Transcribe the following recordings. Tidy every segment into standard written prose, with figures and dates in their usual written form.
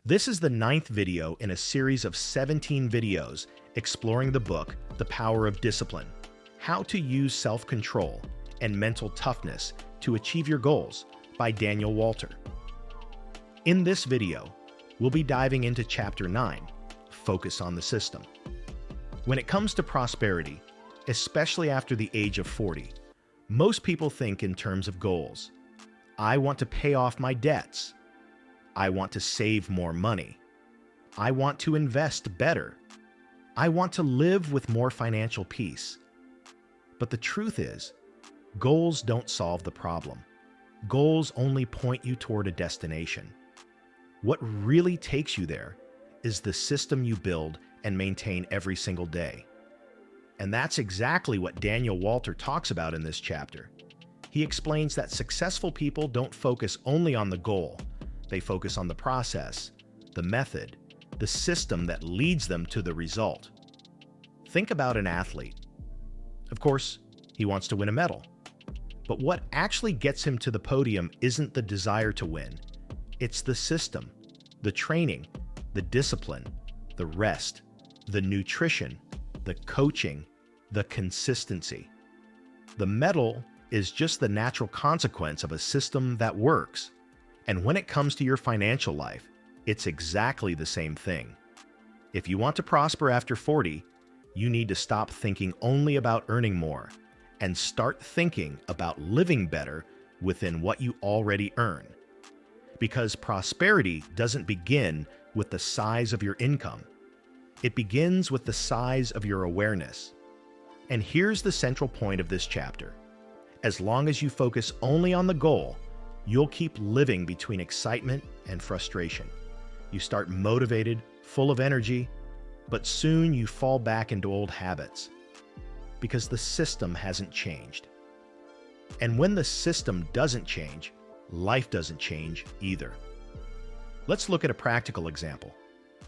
This is the 9th video in a series of 17 videos exploring the book, The Power of Discipline, How to Use Self-Control and Mental Toughness to Achieve Your Goals by Daniel Walter. In this video, we'll be diving into Chapter 9, Focus on the System. When it comes to prosperity, especially after the age of 40, most people think in terms of goals. I want to pay off my debts. I want to save more money. I want to invest better. I want to live with more financial peace. But the truth is, goals don't solve the problem. Goals only point you toward a destination. What really takes you there is the system you build and maintain every single day. And that's exactly what Daniel Walter talks about in this chapter. He explains that successful people don't focus only on the goal. They focus on the process, the method, the system that leads them to the result. Think about an athlete. Of course, he wants to win a medal. But what actually gets him to the podium isn't the desire to win. It's the system, the training, the discipline, the rest, the nutrition, the coaching, the consistency. The medal is just the natural consequence of a system that works. And when it comes to your financial life, it's exactly the same thing. If you want to prosper after 40, you need to stop thinking only about earning more and start thinking about living better within what you already earn. Because prosperity doesn't begin with the size of your income. It begins with the size of your awareness. And here's the central point of this chapter. As long as you focus only on the goal, you'll keep living between excitement and frustration. You start motivated, full of energy, but soon you fall back into old habits because the system hasn't changed. And when the system doesn't change, life doesn't change either. Let's look at a practical example.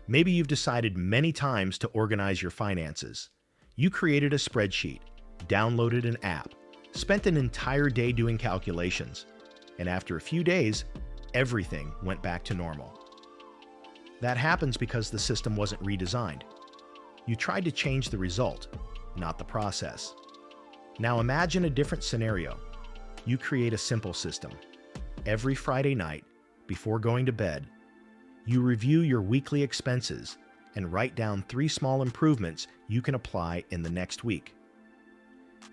Maybe you've decided many times to organize your finances. You created a spreadsheet, downloaded an app, spent an entire day doing calculations, and after a few days, everything went back to normal. That happens because the system wasn't redesigned. You tried to change the result, not the process. Now imagine a different scenario. You create a simple system. Every Friday night, before going to bed, you review your weekly expenses and write down 3 small improvements you can apply in the next week.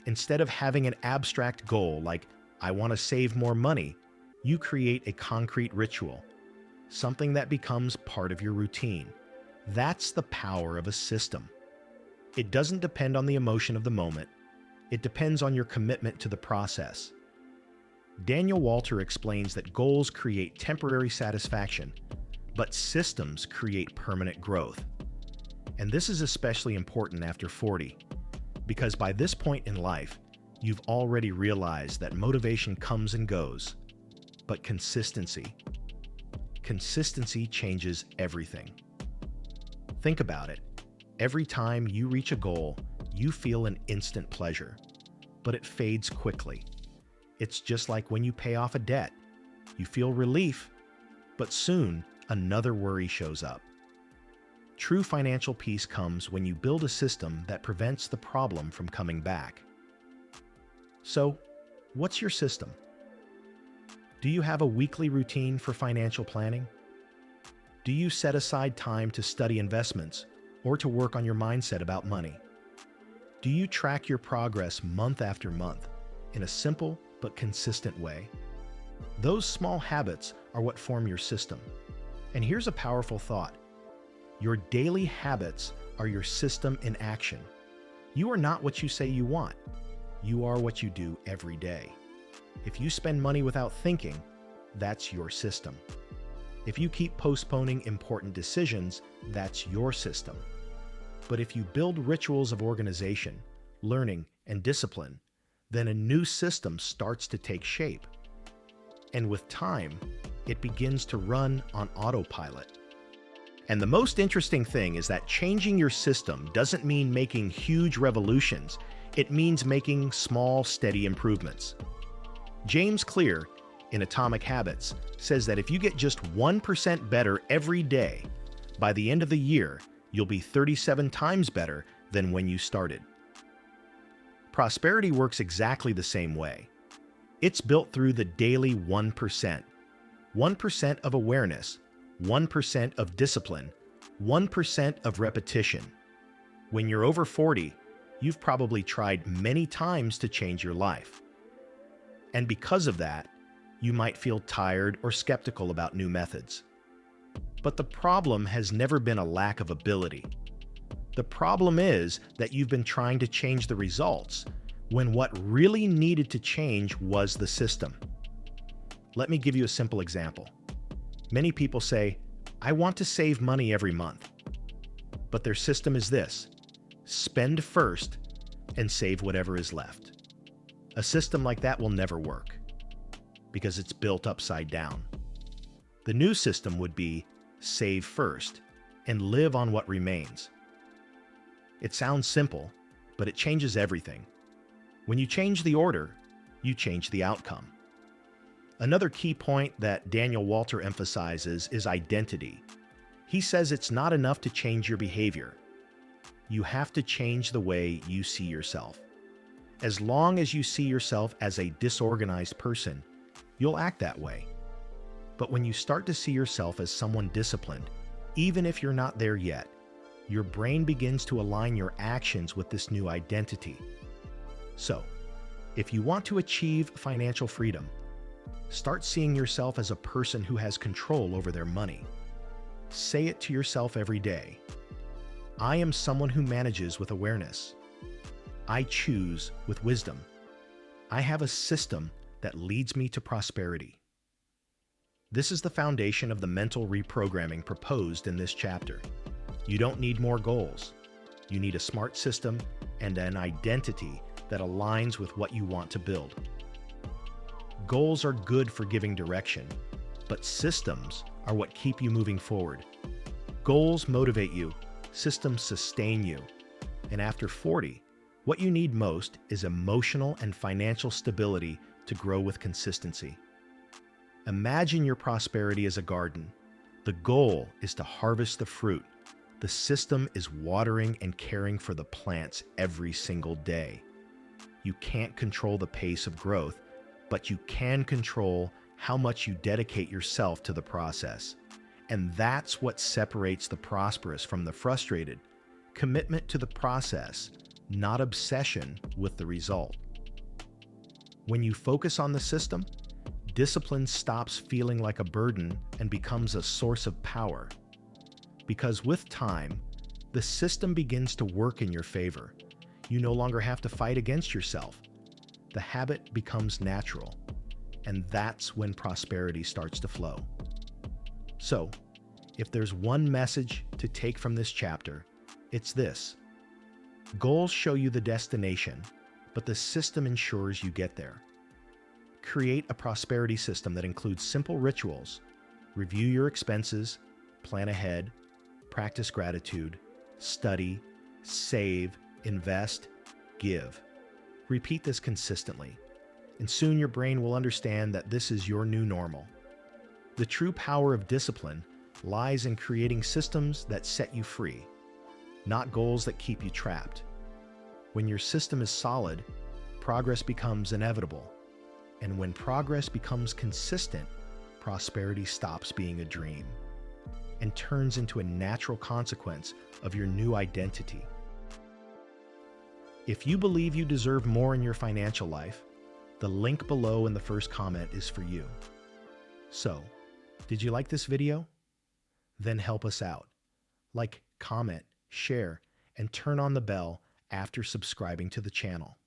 Instead of having an abstract goal like, I want to save more money, you create a concrete ritual, something that becomes part of your routine. That's the power of a system. It doesn't depend on the emotion of the moment. It depends on your commitment to the process. Daniel Walter explains that goals create temporary satisfaction, but systems create permanent growth. And this is especially important after 40, because by this point in life, you've already realized that motivation comes and goes, but consistency changes everything. Think about it. Every time you reach a goal, you feel an instant pleasure, but it fades quickly. It's just like when you pay off a debt. You feel relief, but soon another worry shows up. True financial peace comes when you build a system that prevents the problem from coming back. So, what's your system? Do you have a weekly routine for financial planning? Do you set aside time to study investments or to work on your mindset about money? Do you track your progress month after month in a simple but consistent way? Those small habits are what form your system. And here's a powerful thought. Your daily habits are your system in action. You are not what you say you want. You are what you do every day. If you spend money without thinking, that's your system. If you keep postponing important decisions, that's your system. But if you build rituals of organization, learning, and discipline, then a new system starts to take shape. And with time, it begins to run on autopilot. And the most interesting thing is that changing your system doesn't mean making huge revolutions. It means making small, steady improvements. James Clear, in Atomic Habits says that if you get just 1% better every day, by the end of the year, you'll be 37 times better than when you started. Prosperity works exactly the same way. It's built through the daily 1%. 1% of awareness, 1% of discipline, 1% of repetition. When you're over 40, you've probably tried many times to change your life. And because of that, you might feel tired or skeptical about new methods. But the problem has never been a lack of ability. The problem is that you've been trying to change the results when what really needed to change was the system. Let me give you a simple example. Many people say, I want to save money every month. But their system is this: spend first and save whatever is left. A system like that will never work because it's built upside down. The new system would be save first and live on what remains. It sounds simple, but it changes everything. When you change the order, you change the outcome. Another key point that Daniel Walter emphasizes is identity. He says it's not enough to change your behavior. You have to change the way you see yourself. As long as you see yourself as a disorganized person, you'll act that way. But when you start to see yourself as someone disciplined, even if you're not there yet, your brain begins to align your actions with this new identity. So, if you want to achieve financial freedom, start seeing yourself as a person who has control over their money. Say it to yourself every day. I am someone who manages with awareness. I choose with wisdom. I have a system that leads me to prosperity. This is the foundation of the mental reprogramming proposed in this chapter. You don't need more goals. You need a smart system and an identity that aligns with what you want to build. Goals are good for giving direction, but systems are what keep you moving forward. Goals motivate you, systems sustain you, and after 40, what you need most is emotional and financial stability to grow with consistency. Imagine your prosperity as a garden. The goal is to harvest the fruit. The system is watering and caring for the plants every single day. You can't control the pace of growth, but you can control how much you dedicate yourself to the process. And that's what separates the prosperous from the frustrated. Commitment to the process, not obsession with the result. When you focus on the system, discipline stops feeling like a burden and becomes a source of power. Because with time, the system begins to work in your favor. You no longer have to fight against yourself. The habit becomes natural, and that's when prosperity starts to flow. So, if there's one message to take from this chapter, it's this. Goals show you the destination, but the system ensures you get there. Create a prosperity system that includes simple rituals. Review your expenses, plan ahead, practice gratitude, study, save, invest, give. Repeat this consistently, and soon your brain will understand that this is your new normal. The true power of discipline lies in creating systems that set you free, not goals that keep you trapped. When your system is solid, progress becomes inevitable. And when progress becomes consistent, prosperity stops being a dream and turns into a natural consequence of your new identity. If you believe you deserve more in your financial life, the link below in the first comment is for you. So, did you like this video? Then help us out. Like, comment, share, and turn on the bell after subscribing to the channel.